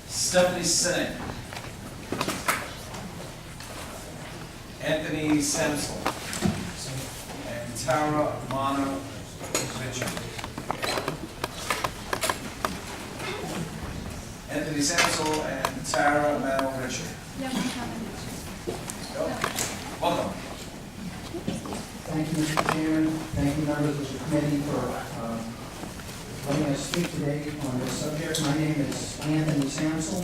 Stephanie Sinek. Anthony Samsel. And Tara Mana Mitchell. Anthony Samsel and Tara Mana Richard. Welcome. Thank you, Mr. Chairman. Thank you, members of the committee, for letting us speak today on this subject. My name is Anthony Samsel.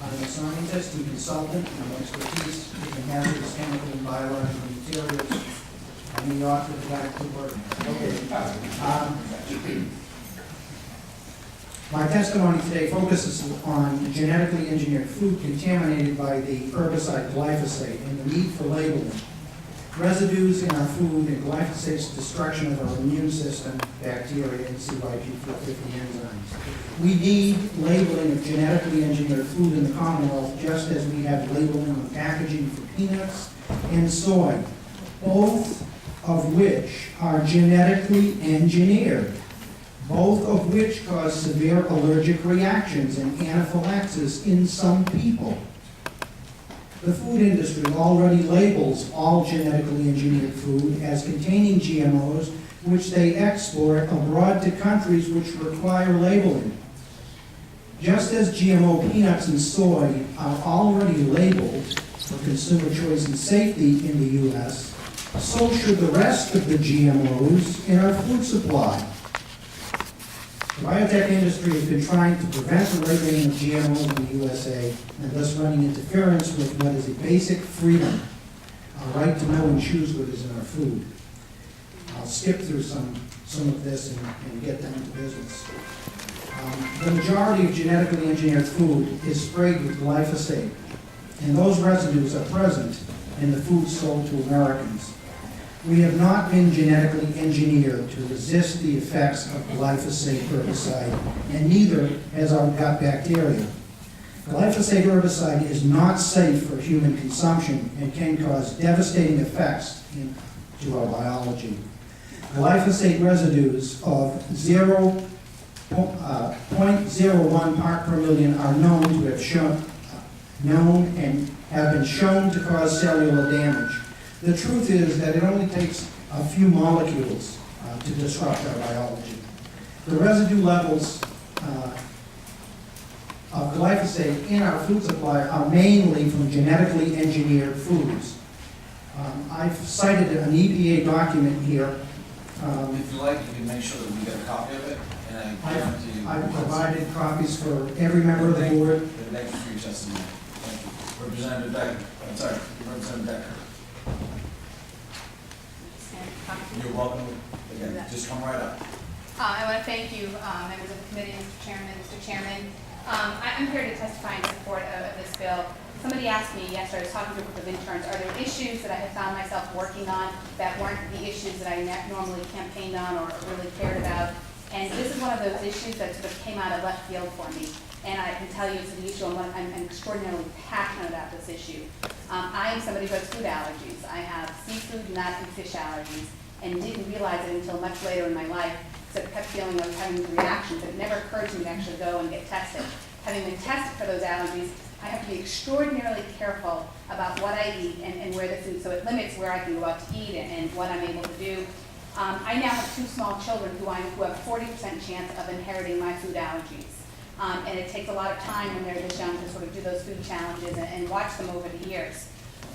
I'm a scientist and consultant, and my expertise is in hazardous chemical and biological materials. I'm the author of the guide to work. Okay. My testimony today focuses on genetically engineered food contaminated by the herbicide glyphosate and the need for labeling. Residues in our food and glyphosate's destruction of our immune system, bacteria, and CYP450 enzymes. We need labeling of genetically engineered food in the Commonwealth, just as we have labeling on packaging for peanuts and soy, both of which are genetically engineered, both of which cause severe allergic reactions and anaphylaxis in some people. The food industry already labels all genetically engineered food as containing GMOs, which they export abroad to countries which require labeling. Just as GMO peanuts and soy are already labeled for consumer choice and safety in the U.S., so should the rest of the GMOs in our food supply. The biotech industry has been trying to prevent the labeling of GMOs in the USA and thus running interference with what is a basic freedom, our right to know and choose what is in our food. I'll skip through some of this and get down to business. The majority of genetically engineered food is sprayed with glyphosate, and those residues are present in the food sold to Americans. We have not been genetically engineered to resist the effects of glyphosate herbicide, and neither has our gut bacteria. Glyphosate herbicide is not safe for human consumption and can cause devastating effects to our biology. Glyphosate residues of 0.01 part per million are known and have been shown to cause cellular damage. The truth is that it only takes a few molecules to disrupt our biology. The residue levels of glyphosate in our food supply are mainly from genetically engineered foods. I've cited an EPA document here. If you like, you can make sure that we get a copy of it, and I guarantee you. I've provided copies for every member of the board. Thank you for your testimony. Thank you. Representative Becker. I'm sorry, Representative Becker. You're welcome. Again, just come right up. I want to thank you, members of the committee, Mr. Chairman. I'm here to testify in support of this bill. Somebody asked me yesterday, I was talking to a group of interns, are there issues that I have found myself working on that weren't the issues that I normally campaigned on or really cared about? And this is one of those issues that sort of came out of left field for me. And I can tell you it's an issue I'm extraordinarily passionate about this issue. I am somebody who has food allergies. I have seafood, nuts, and fish allergies, and didn't realize it until much later in my life. So I kept feeling I was having these reactions. It never occurred to me to actually go and get tested. Having been tested for those allergies, I have to be extraordinarily careful about what I eat and where the food, so it limits where I can go out to eat and what I'm able to do. I now have 2 small children who have 40% chance of inheriting my food allergies. And it takes a lot of time when they're this young to sort of do those food challenges and watch them over the years.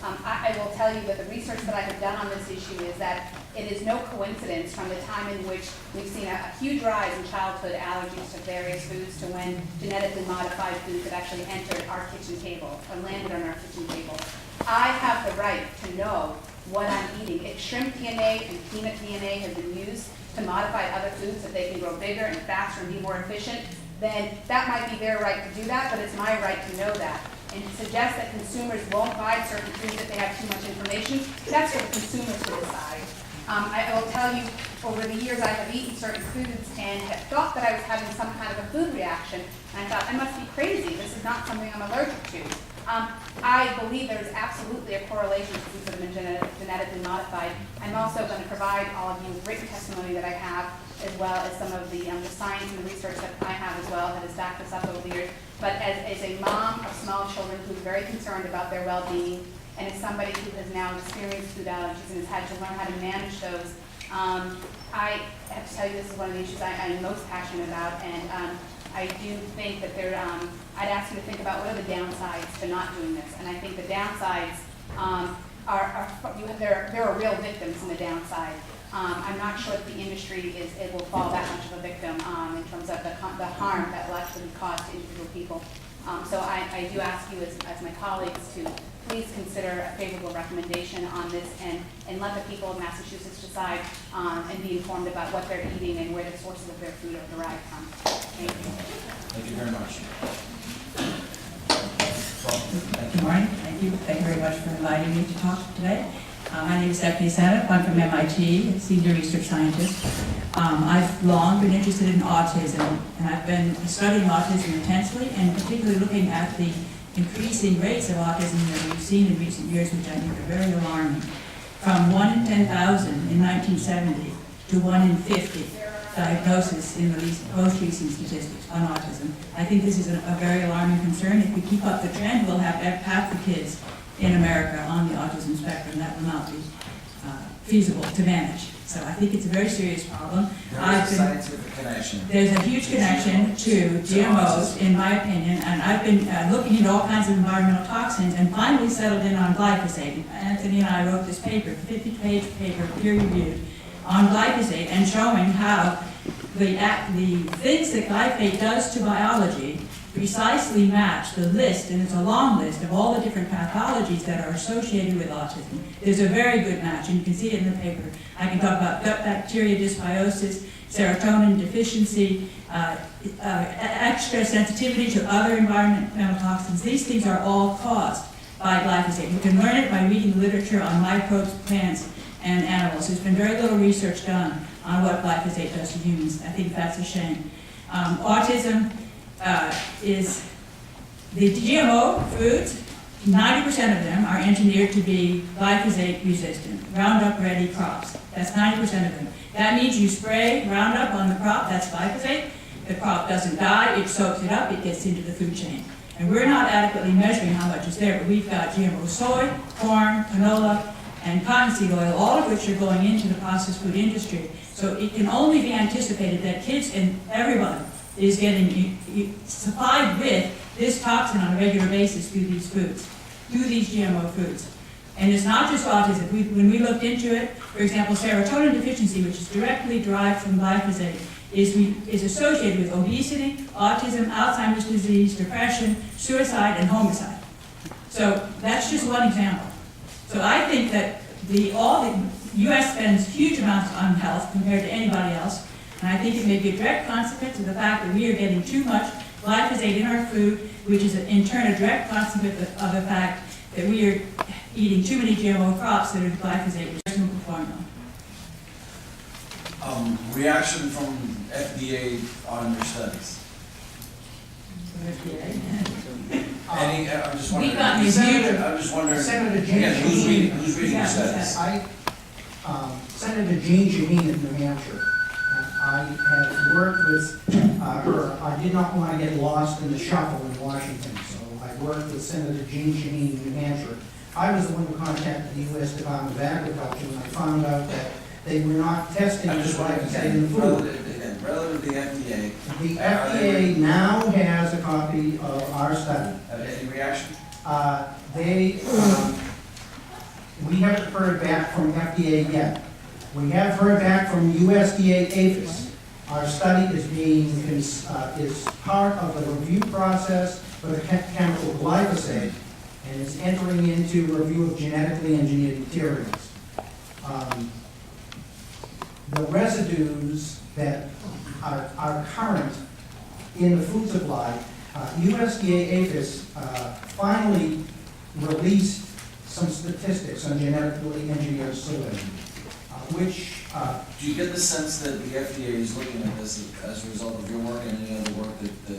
I will tell you that the research that I have done on this issue is that it is no coincidence from the time in which we've seen a huge rise in childhood allergies to various foods to when genetically modified foods have actually entered our kitchen table or landed on our kitchen table. I have the right to know what I'm eating. If shrimp DNA and peanut DNA have been used to modify other foods so they can grow bigger and faster and be more efficient, then that might be their right to do that, but it's my right to know that. And to suggest that consumers won't buy certain foods if they have too much information, that's for the consumers to decide. I will tell you, over the years I have eaten certain foods and have thought that I was having some kind of a food reaction, and I thought, I must be crazy, this is not something I'm allergic to. I believe there is absolutely a correlation to foods that have been genetically modified. I'm also going to provide all of you written testimony that I have, as well as some of the science and the research that I have as well that has backed this up over the years. But as a mom of small children who's very concerned about their well-being, and as somebody who has now experienced food allergies and has had to learn how to manage those, I have to tell you this is one of the issues I am most passionate about, and I do think that I'd ask you to think about what are the downsides to not doing this, and I think the downsides there are real victims in the downside. I'm not sure that the industry will fall that much of a victim in terms of the harm that will actually be caused to individual people. So I do ask you as my colleagues to please consider a favorable recommendation on this and let the people of Massachusetts decide and be informed about what they're eating and where the sources of their food are derived from. Thank you. Thank you very much. Good morning. Thank you. Thank you very much for inviting me to talk today. My name is Stephanie Seneff. I'm from MIT, a senior research scientist. I've long been interested in autism, and I've been studying autism intensely, and particularly looking at the increasing rates of autism that we've seen in recent years, which I think are very alarming. From 1 in 10,000 in 1970 to 1 in 50 diagnosis in the most recent statistics on autism. I think this is a very alarming concern. If we keep up the trend, we'll have half the kids in America on the autism spectrum. That will not be feasible to manage. So I think it's a very serious problem. There's a scientific connection. There's a huge connection to GMOs, in my opinion, and I've been looking into all kinds of environmental toxins and finally settled in on glyphosate. Anthony and I wrote this paper, 50-page paper, peer-reviewed, on glyphosate, and showing how the things that glyphosate does to biology precisely match the list, and it's a long list of all the different pathologies that are associated with autism. There's a very good match, and you can see it in the paper. I can talk about gut bacteria dysbiosis, serotonin deficiency, extra sensitivity to other environmental toxins. These things are all caused by glyphosate. You can learn it by reading the literature on microbes, plants, and animals. There's been very little research done on what glyphosate does to humans. I think that's a shame. Autism is the GMO foods, 90% of them are engineered to be glyphosate resistant, Roundup ready crops. That's 90% of them. That means you spray Roundup on the crop, that's glyphosate. The crop doesn't die, it soaks it up, it gets into the food chain. And we're not adequately measuring how much is there, but we've got GMO soy, corn, canola, and cottonseed oil, all of which are going into the processed food industry. So it can only be anticipated that kids and everyone is getting supplied with this toxin on a regular basis through these foods, through these GMO foods. And it's not just autism. When we looked into it, for example, serotonin deficiency, which is directly derived from glyphosate, is associated with obesity, autism, Alzheimer's disease, depression, suicide, and homicide. So that's just one example. So I think that the U.S. spends huge amounts on health compared to anybody else, and I think it may be a direct consequence of the fact that we are getting too much glyphosate in our food, which is in turn a direct consequence of the fact that we are eating too many GMO crops that are glyphosate resistant formula. Reaction from FDA on your studies? Any, I'm just wondering. I'm just wondering. Senator Jane Again, who's reading your Yes, studies? Senator Jane Janine of New Hampshire. I have worked with her. I did not want to get lost in the shuffle in Washington, so I worked with Senator Jane Janine of New Hampshire. I was the one who contacted the U.S. Department of Agriculture when I found out that they were not testing I'm just wondering, glyphosate in the food. relative to the FDA. The FDA now has a copy of our study. Any reaction? We haven't heard back from FDA yet. We have heard back from USDA APHIS. Our study is part of the review process for the chemical glyphosate and is entering into review of genetically engineered materials. The residues that are current in the food supply, USDA APHIS finally released some statistics on genetically engineered soy. which, Do you get the sense that the FDA is looking at this as a result of your work and any other work that the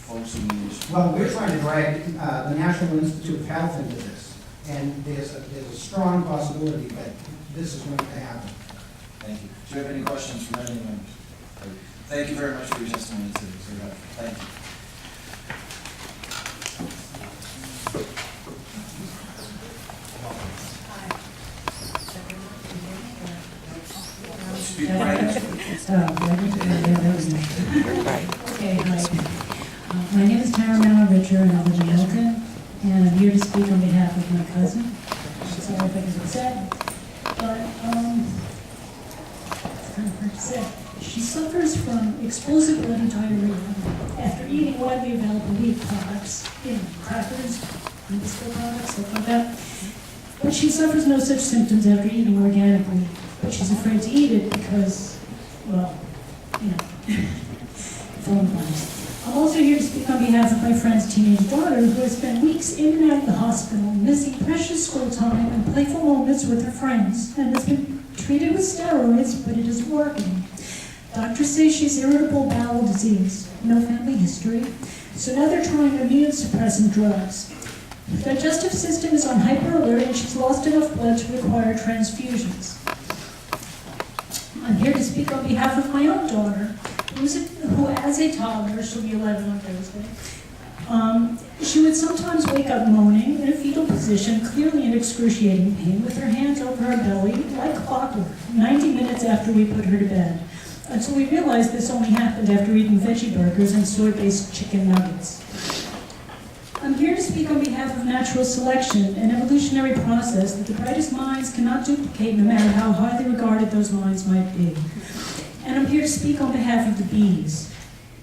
folks in the industry? well, we're trying to drag the National Institute of Health into this, and there's a strong possibility that this is going to happen. Thank you. Do you have any questions from any members? Thank you very much for your testimony today. Thank you. Speak right into it. Okay, hi. My name is Tara Maurer-Richer, and I live in Milton, and I'm here to speak on behalf of my cousin. Sorry if I get upset, but it's kind of hard to say. She suffers from explosive bloody diarrhea after eating widely available wheat products, crackers, biscuit products, stuff like that. But she suffers no such symptoms after eating organic wheat. But she's afraid to eat it because, well, coronavirus. I'm also here to speak on behalf of my friend's teenage daughter, who has spent weeks in and out of the hospital, missing precious school time and playful moments with her friends, and has been treated with steroids, but it isn't working. Doctors say she's irritable bowel disease, no family history, so now they're trying immune suppressant drugs. Her digestive system is on hyper alert, and she's lost enough blood to require transfusions. I'm here to speak on behalf of my own daughter, who as a toddler, she'll be 11 on Thursday, she would sometimes wake up moaning in a fetal position, clearly in excruciating pain, with her hands over her belly, like clockwork, 90 minutes after we put her to bed, until we realized this only happened after eating veggie burgers and soy-based chicken nuggets. I'm here to speak on behalf of natural selection, an evolutionary process that the brightest minds cannot duplicate no matter how highly regarded those minds might be. And I'm here to speak on behalf of the bees,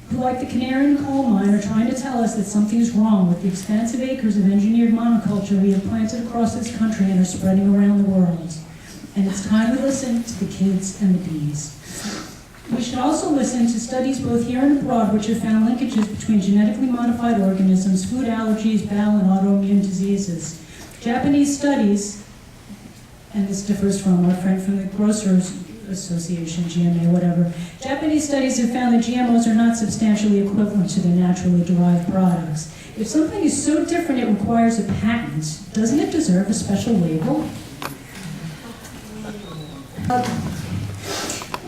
who, like the canary in the coal mine, are trying to tell us that something's wrong with the expansive acres of engineered monoculture we have planted across this country and are spreading around the world. And it's time we listen to the kids and the bees. We should also listen to studies both here and abroad which have found linkages between genetically modified organisms, food allergies, bowel and autoimmune diseases. Japanese studies, and this differs from our friend from the Grocers Association, GMA, whatever. Japanese studies have found that GMOs are not substantially equivalent to their naturally derived products. If something is so different it requires a patent, doesn't it deserve a special label?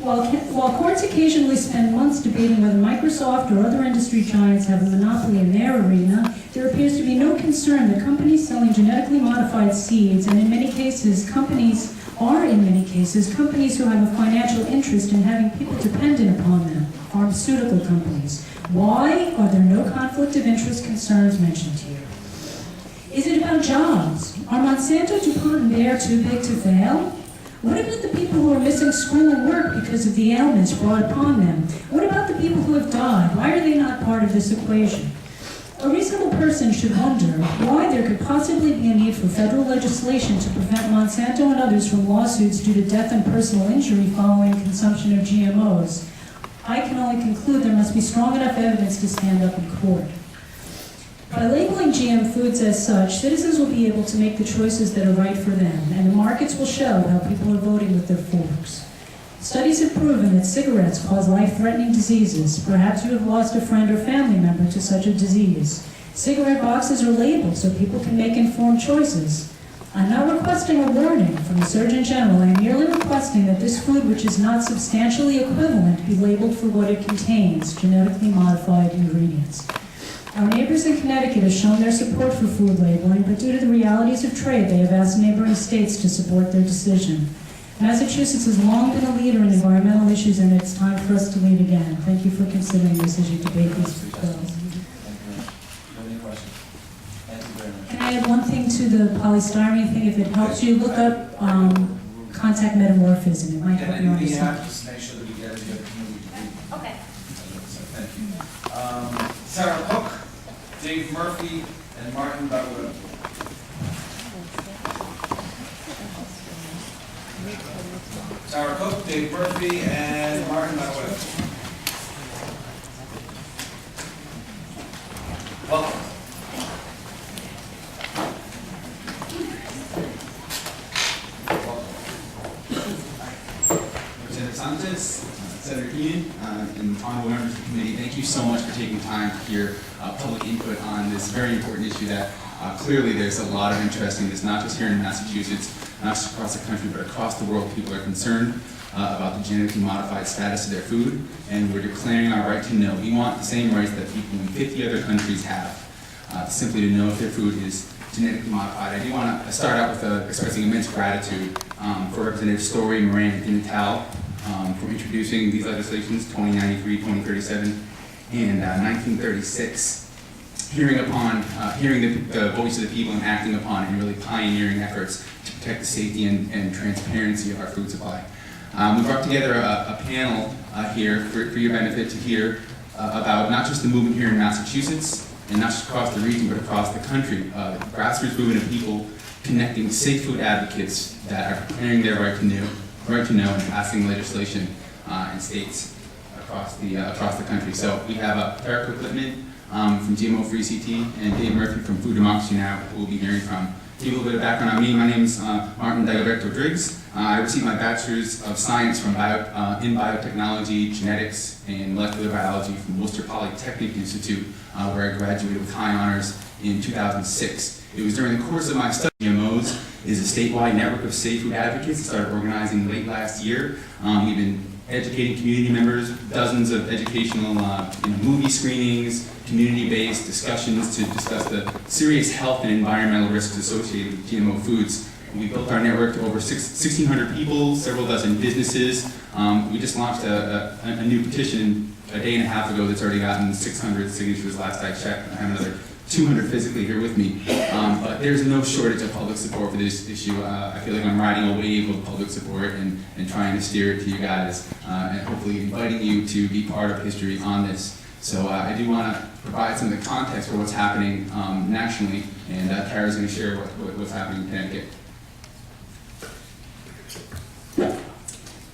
While courts occasionally spend months debating whether Microsoft or other industry giants have a monopoly in their arena, there appears to be no concern that companies selling genetically modified seeds, and in many cases companies who have a financial interest in having people dependent upon them, pharmaceutical companies. Why are there no conflict of interest concerns mentioned here? Is it about jobs? Are Monsanto, DuPont, and Bayer too big to fail? What about the people who are missing school and work because of the ailments brought upon them? What about the people who have died? Why are they not part of this equation? A reasonable person should wonder why there could possibly be a need for federal legislation to prevent Monsanto and others from lawsuits due to death and personal injury following consumption of GMOs. I can only conclude there must be strong enough evidence to stand up in court. By labeling GM foods as such, citizens will be able to make the choices that are right for them, and the markets will show how people are voting with their forks. Studies have proven that cigarettes cause life-threatening diseases. Perhaps you have lost a friend or family member to such a disease. Cigarette boxes are labeled so people can make informed choices. I'm not requesting a warning from the Surgeon General. I am merely requesting that this food, which is not substantially equivalent, be labeled for what it contains, genetically modified ingredients. Our neighbors in Connecticut have shown their support for food labeling, but due to the realities of trade, they have asked neighboring states to support their decision. Massachusetts has long been a leader in environmental issues, and it's time for us to lead again. Thank you for considering this as you debate these bills. Any questions? Thank you very much. Can I add one thing to the polystyrene thing? If it helps you, look up contact metamorphism. It might help you And understand. yeah, just make sure that we get it together. Okay. Thank you. Sarah Cook, Dave Murphy, and Martin Butler. Sarah Cook, Dave Murphy, and Martin Butler. Welcome. Keenan, and honorable members of the committee, thank you so much for taking time to hear public input on this very important issue that clearly there's a lot of interest in this, not just here in Massachusetts, not just across the country, but across the world. People are concerned about the genetically modified status of their food, and we're declaring our right to know. We want the same rights that people in 50 other countries have, simply to know if their food is genetically modified. I do want to start out with expressing immense gratitude for Representative Story, Moran, and Natal for introducing these legislations, 2093, 2037, and 1936. Hearing the voice of the people and acting upon it, and really pioneering efforts to protect the safety and transparency of our food supply. We brought together a panel here for your benefit to hear about not just the movement here in Massachusetts and not just across the region, but across the country. The grassroots movement of people connecting safe food advocates that are declaring their right to know and passing legislation in states across the country. So we have Erica Clipman from GMO-free CT and Dave Murphy from Food Democracy Now, who we'll be hearing from. To give you a little bit of background on me, my name is Martin Dagoberto-Driggs. I received my Bachelor's of Science in Biotechnology, Genetics, and Molecular Biology from Worcester Polytechnic Institute, where I graduated with high honors in 2006. It was during the course of my study. GMOs is a statewide network of safe food advocates that started organizing late last year. We've been educating community members, dozens of educational movie screenings, community-based discussions to discuss the serious health and environmental risks associated with GMO foods. We built our network to over 1,600 people, several dozen businesses. We just launched a new petition a day and a half ago that's already gotten 600 signatures last I checked. I have another 200 physically here with me. But there's no shortage of public support for this issue. I feel like I'm riding a wave of public support and trying to steer it to you guys and hopefully inviting you to be part of history on this. So I do want to provide some of the context for what's happening nationally, and Kara's going to share what's happening in Connecticut.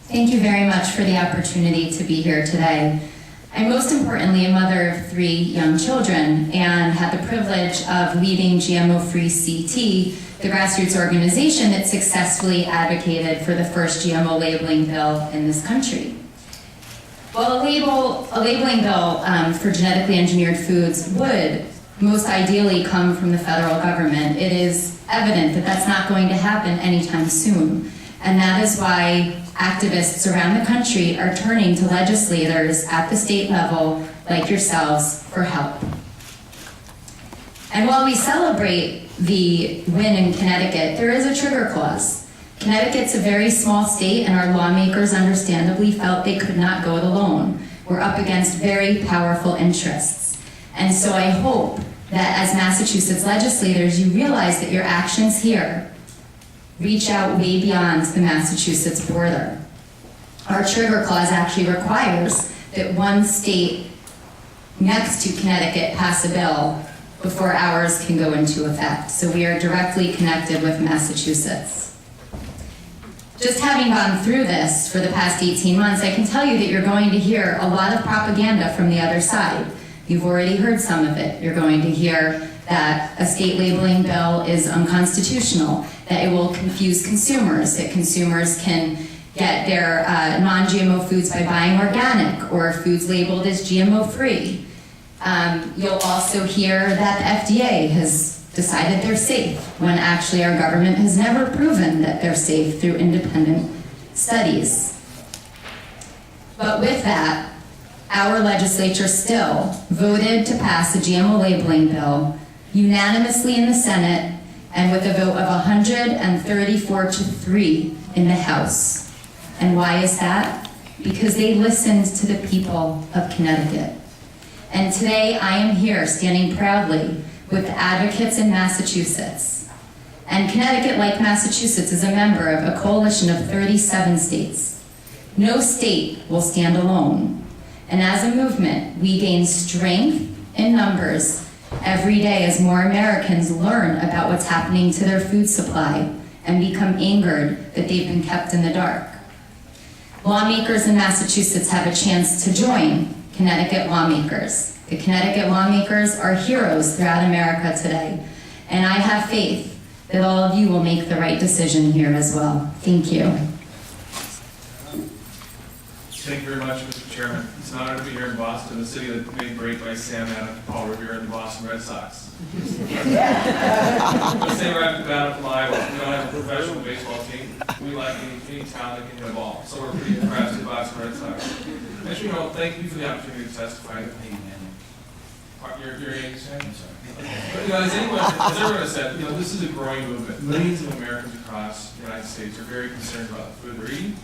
Thank you very much for the opportunity to be here today. I'm most importantly a mother of 3 young children and had the privilege of leading GMO-free CT, the grassroots organization that successfully advocated for the first GMO labeling bill in this country. Well, a labeling bill for genetically engineered foods would most ideally come from the federal government. It is evident that that's not going to happen anytime soon. And that is why activists around the country are turning to legislators at the state level, like yourselves, for help. And while we celebrate the win in Connecticut, there is a trigger clause. Connecticut's a very small state, and our lawmakers understandably felt they could not go it alone. We're up against very powerful interests. And so I hope that as Massachusetts legislators, you realize that your actions here reach out way beyond the Massachusetts border. Our trigger clause actually requires that one state next to Connecticut pass a bill before ours can go into effect. So we are directly connected with Massachusetts. Just having gone through this for the past 18 months, I can tell you that you're going to hear a lot of propaganda from the other side. You've already heard some of it. You're going to hear that a state labeling bill is unconstitutional, that it will confuse consumers, that consumers can get their non-GMO foods by buying organic or foods labeled as GMO-free. You'll also hear that the FDA has decided they're safe, when actually our government has never proven that they're safe through independent studies. But with that, our legislature still voted to pass a GMO labeling bill unanimously in the Senate and with a vote of 134-3 in the House. And why is that? Because they listened to the people of Connecticut. And today I am here standing proudly with the advocates in Massachusetts. And Connecticut, like Massachusetts, is a member of a coalition of 37 states. No state will stand alone. And as a movement, we gain strength in numbers every day as more Americans learn about what's happening to their food supply and become angered that they've been kept in the dark. Lawmakers in Massachusetts have a chance to join Connecticut lawmakers. The Connecticut lawmakers are heroes throughout America today, and I have faith that all of you will make the right decision here as well. Thank you. Thank you very much, Mr. Chairman. It's an honor to be here in Boston, the city that made great by Sam Adams, Paul Revere, and the Boston Red Sox. Let's say right at the bat from Iowa, we don't have a professional baseball team. We like any town that can hit a ball, so we're pretty impressed with the Boston Red Sox. As you know, thank you for the opportunity to testify. Your age, Sam? I'm sorry. But, as everyone has said, this is a growing movement. Millions of Americans across the United States are very concerned about the food they're eating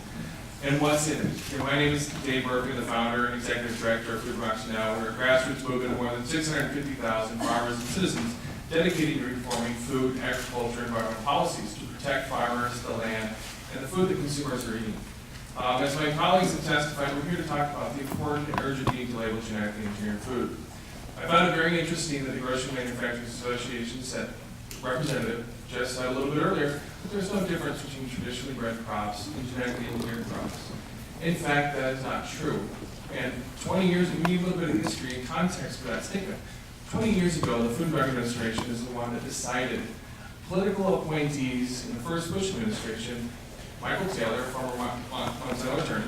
and what's in it. My name is Dave Burke, the founder and executive director of Food Democracy Now. We're a grassroots movement of more than 650,000 farmers and citizens dedicated to reforming food, agriculture, and environmental policies to protect farmers, the land, and the food that consumers are eating. As my colleagues have testified, we're here to talk about the important and urgent need to label genetically engineered food. I found it very interesting that the Grocery Manufacturers Association said, representative just said a little bit earlier, that there's no difference between traditionally bred crops and genetically engineered crops. In fact, that is not true. And 20 years, we need a little bit of history and context for that statement. 20 years ago, the Food and Drug Administration is the one that decided political appointees in the first Bush administration, Michael Taylor, former Monsanto attorney,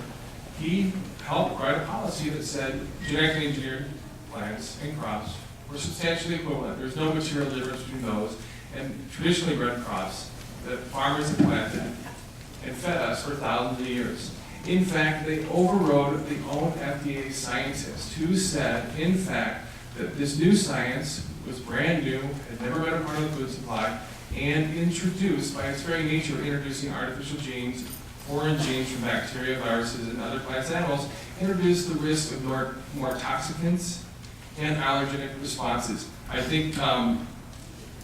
he helped write a policy that said genetically engineered plants and crops were substantially equivalent. There's no material difference between those and traditionally bred crops that farmers have planted and fed us for thousands of years. In fact, they overrode the own FDA scientists who said, in fact, that this new science was brand new, had never been a part of the food supply, and introduced, by its very nature, introducing artificial genes, foreign genes from bacteria, viruses, and other plants and animals, introduced the risk of more toxicants and allergenic responses. I think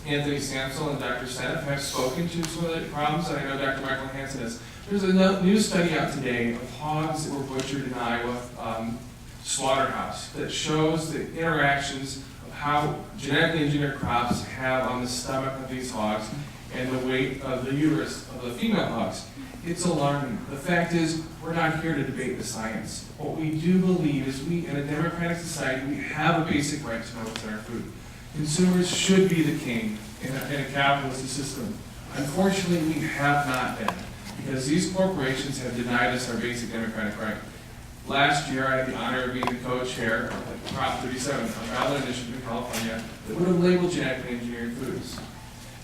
Anthony Samsel and Dr. Seneff have spoken to some of the problems, and I know Dr. Michael Hansen has. There's a new study out today of hogs that were butchered in Iowa slaughterhouse that shows the interactions of how genetically engineered crops have on the stomach of these hogs and the weight of the uterus of the female hogs. It's alarming. The fact is, we're not here to debate the science. What we do believe is we, in a democratic society, we have a basic right to know what's in our food. Consumers should be the king in a capitalist system. Unfortunately, we have not been, because these corporations have denied us our basic democratic right. Last year, I had the honor of being the co-chair of Prop 37, a ballot initiative in California that would have labeled genetically engineered foods.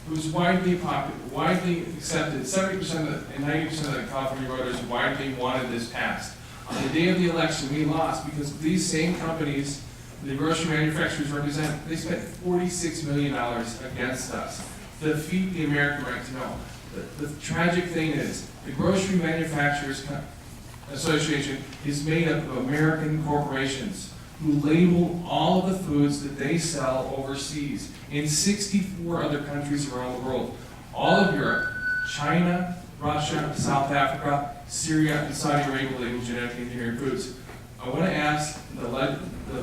It was widely accepted. 70% and 90% of the California voters widely wanted this passed. On the day of the election, we lost because these same companies, the grocery manufacturers represent, they spent $46 million against us to defeat the American right to know. The tragic thing is, the Grocery Manufacturers Association is made up of American corporations who label all of the foods that they sell overseas in 64 other countries around the world. All of Europe, China, Russia, South Africa, Syria, and Saudi Arabia label genetically engineered foods. I want to ask the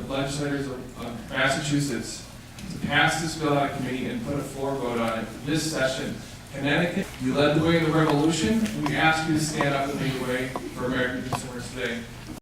legislators of Massachusetts to pass this bill out of committee and put a floor vote on it this session. Connecticut, you led the way in the revolution. We ask you to stand up and lead the way for American consumers today.